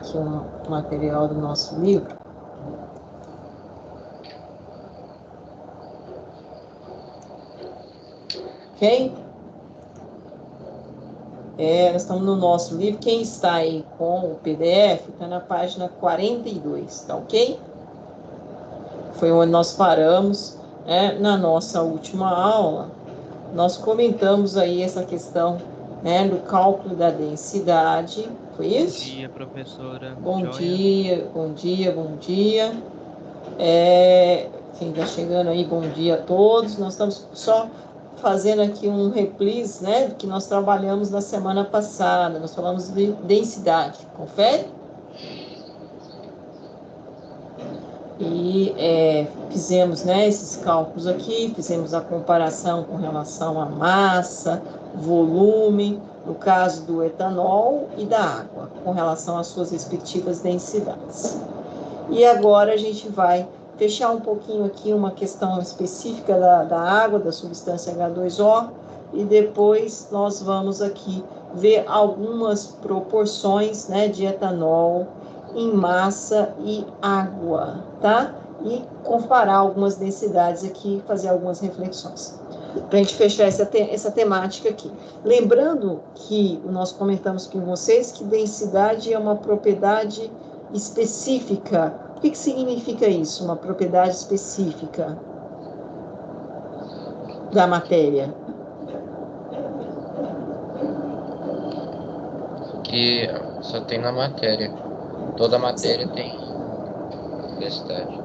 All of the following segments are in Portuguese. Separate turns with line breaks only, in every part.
Aqui um material do nosso livro. Ok? Nós estamos no nosso livro. Quem está aí com o PDF está na página 42, tá ok? Foi onde nós paramos, né? Na nossa última aula. Nós comentamos aí essa questão, né, do cálculo da densidade. Foi isso?
Bom dia, professora.
Bom
Joia.
dia, bom dia, bom dia. Quem está chegando aí, bom dia a todos. Nós estamos só fazendo aqui um reprise, né, que nós trabalhamos na semana passada. Nós falamos de densidade. Confere? E fizemos, né, esses cálculos aqui, fizemos a comparação com relação à massa, volume, no caso do etanol e da água, com relação às suas respectivas densidades. E agora a gente vai fechar um pouquinho aqui uma questão específica da água, da substância H2O, e depois nós vamos aqui ver algumas proporções, né, de etanol em massa e água, tá? E comparar algumas densidades aqui, fazer algumas reflexões. Para a gente fechar essa temática aqui. Lembrando que nós comentamos com vocês que densidade é uma propriedade específica. O que significa isso? Uma propriedade específica da matéria.
Que só tem na matéria. Toda matéria tem densidade.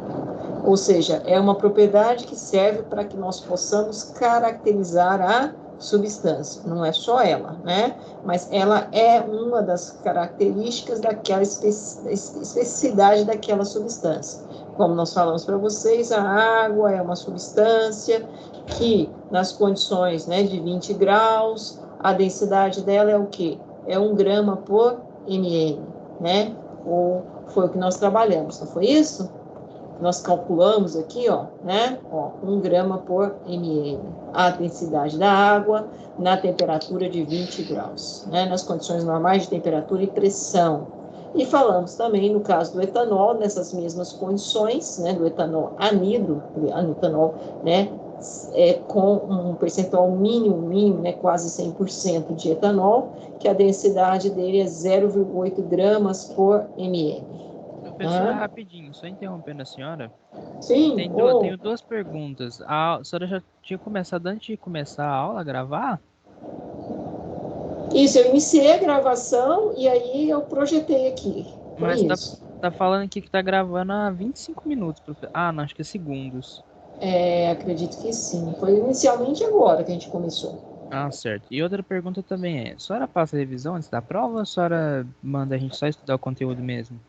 Ou seja, é uma propriedade que serve para que nós possamos caracterizar a substância. Não é só ela, né? Mas ela é uma das características daquela especificidade daquela substância. Como nós falamos para vocês, a água é uma substância que, nas condições, né, de 20 graus, a densidade dela é o quê? É 1 grama por ml, né? Ou foi o que nós trabalhamos, não foi isso? Nós calculamos aqui, ó, né? Ó, 1 grama por ml. A densidade da água na temperatura de 20 graus, né? Nas condições normais de temperatura e pressão. E falamos também, no caso do etanol, nessas mesmas condições, né? Do etanol anidro, etanol, né? Com um percentual mínimo, né? Quase 100% de etanol, que a densidade dele é 0,8 gramas por ml.
Professora, rapidinho, só interrompendo a senhora.
Sim.
Tenho duas perguntas. A senhora já tinha começado, antes de começar a aula, a gravar?
Isso, eu iniciei a gravação e aí eu projetei aqui. Foi
Mas
isso.
tá falando aqui que tá gravando há 25 minutos. Ah, não, acho que é segundos.
Acredito que sim. Foi inicialmente agora que a gente começou.
Ah, certo. E outra pergunta também é: a senhora passa a revisão antes da prova ou a senhora manda a gente só estudar o conteúdo mesmo?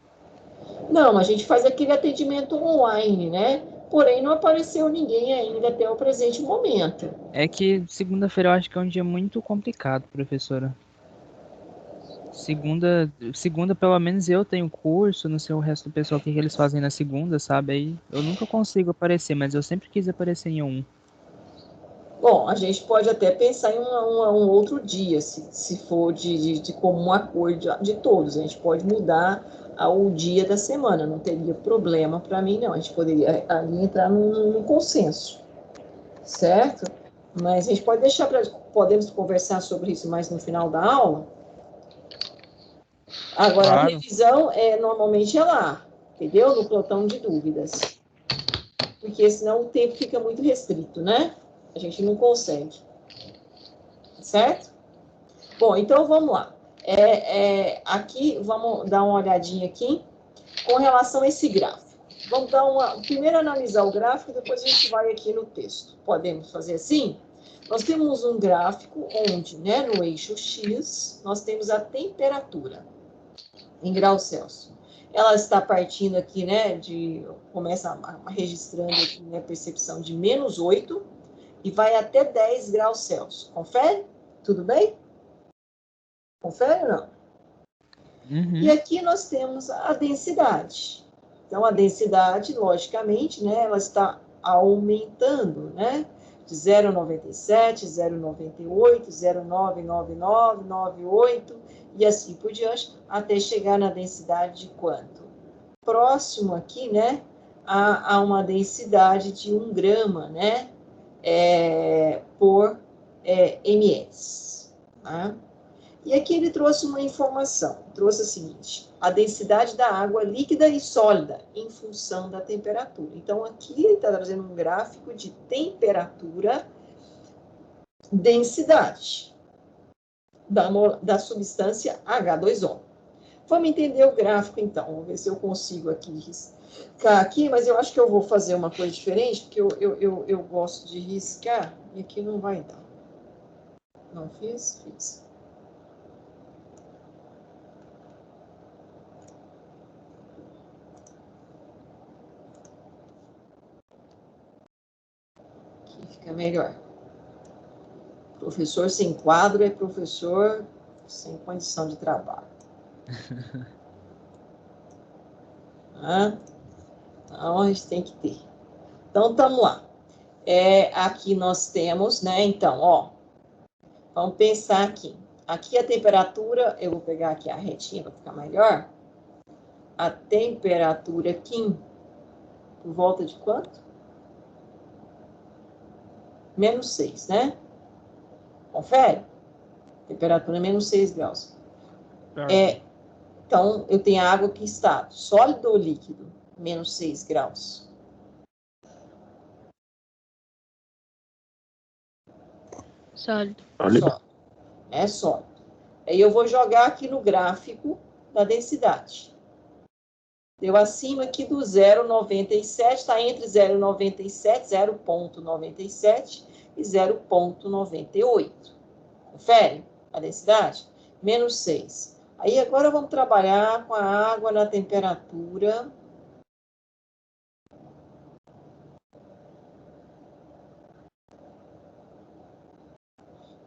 Não, a gente faz aquele atendimento online, né? Porém, não apareceu ninguém ainda até o presente momento.
É que segunda-feira eu acho que é um dia muito complicado, professora. Segunda, pelo menos eu tenho curso, não sei o resto do pessoal o que eles fazem na segunda, sabe? Aí eu nunca consigo aparecer, mas eu sempre quis aparecer em um.
Bom, a gente pode até pensar em um outro dia, se for de comum acordo de todos. A gente pode mudar o dia da semana, não teria problema para mim, não. A gente poderia ali entrar num consenso, certo? Mas a gente pode deixar para. Podemos conversar sobre isso mais no final da aula. Agora, claro. A revisão normalmente é lá, entendeu? No plotão de dúvidas. Porque senão o tempo fica muito restrito, né? A gente não consegue. Certo? Bom, então vamos lá. Aqui, vamos dar uma olhadinha aqui com relação a esse gráfico. Vamos primeiro analisar o gráfico, depois a gente vai aqui no texto. Podemos fazer assim? Nós temos um gráfico onde, né, no eixo X, nós temos a temperatura em graus Celsius. Ela está partindo aqui, né, começa registrando aqui, né, percepção de -8 e vai até 10 graus Celsius. Confere? Tudo bem? Confere ou não?
Uhum.
E aqui nós temos a densidade. Então, a densidade, logicamente, né, ela está aumentando, né? De 0,97, 0,98, 0,999, 98, e assim por diante, até chegar na densidade de quanto? Próximo aqui, né, a uma densidade de 1 grama, né, por ms. Tá? E aqui ele trouxe uma informação, trouxe a seguinte: a densidade da água líquida e sólida em função da temperatura. Então, aqui ele está trazendo um gráfico de temperatura, densidade da substância H2O. Vamos entender o gráfico, então. Vamos ver se eu consigo aqui riscar aqui, mas eu acho que eu vou fazer uma coisa diferente, porque eu gosto de riscar, e aqui não vai dar. Não fiz? Fiz. Aqui fica melhor. Professor sem quadro é professor sem condição de trabalho. Então, a gente tem que ter. Então, estamos lá. Aqui nós temos, né? Então, ó, vamos pensar aqui. Aqui a temperatura, eu vou pegar aqui a retinha para ficar melhor. A temperatura aqui, por volta de quanto? -6, né? Confere? Temperatura -6 graus. Então, eu tenho a água que está sólido ou líquido? -6 graus.
Sólido.
Sólido. É sólido. Aí eu vou jogar aqui no gráfico da densidade. Deu acima aqui do 0,97, está entre 0,97 e 0,98. Confere a densidade? -6. Aí agora vamos trabalhar com a água na temperatura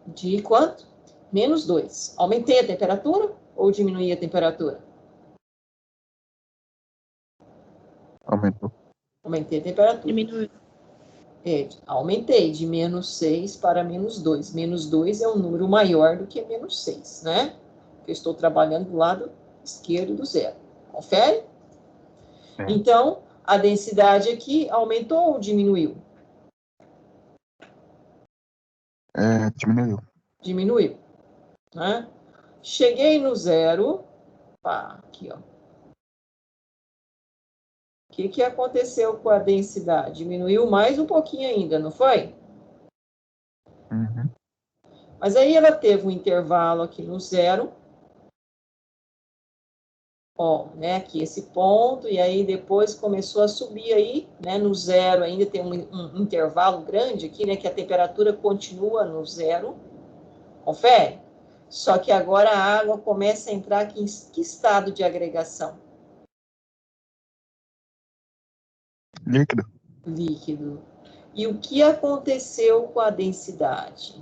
de quanto? -2. Aumentei a temperatura ou diminuí a temperatura?
Aumentou.
Aumentei a temperatura.
Diminuiu.
Aumentei de -6 para -2. -2 é um número maior do que -6, né? Porque eu estou trabalhando do lado esquerdo do zero. Confere? Então, a densidade aqui aumentou ou diminuiu?
Diminuiu.
Diminuiu. Né? Cheguei no zero. Aqui, ó. O que aconteceu com a densidade? Diminuiu mais um pouquinho ainda, não foi?
Uhum.
Mas aí ela teve um intervalo aqui no zero. Ó, né, aqui esse ponto, e aí depois começou a subir aí, né, no zero ainda tem um intervalo grande aqui, né, que a temperatura continua no zero. Confere? Só que agora a água começa a entrar aqui em que estado de agregação?
Líquido.
Líquido. E o que aconteceu com a densidade?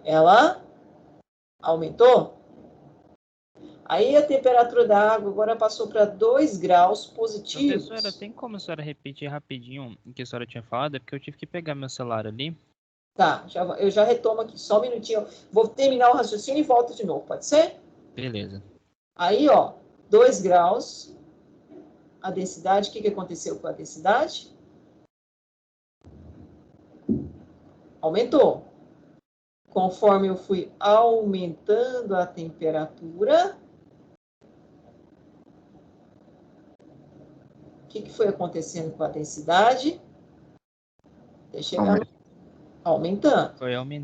Ela aumentou? Aí a temperatura da água agora passou para 2 graus positivos.
Professora, tem como a senhora repetir rapidinho o que a senhora tinha falado? É porque eu tive que pegar meu celular ali.
Tá, eu já retomo aqui, só um minutinho. Vou terminar o raciocínio e volto de novo, pode ser?
Beleza.
Aí, ó, 2 graus, a densidade, o que aconteceu com a densidade? Aumentou. Conforme eu fui aumentando a temperatura, o que foi acontecendo com a densidade? Até chegar aumentando.
Foi aumentando.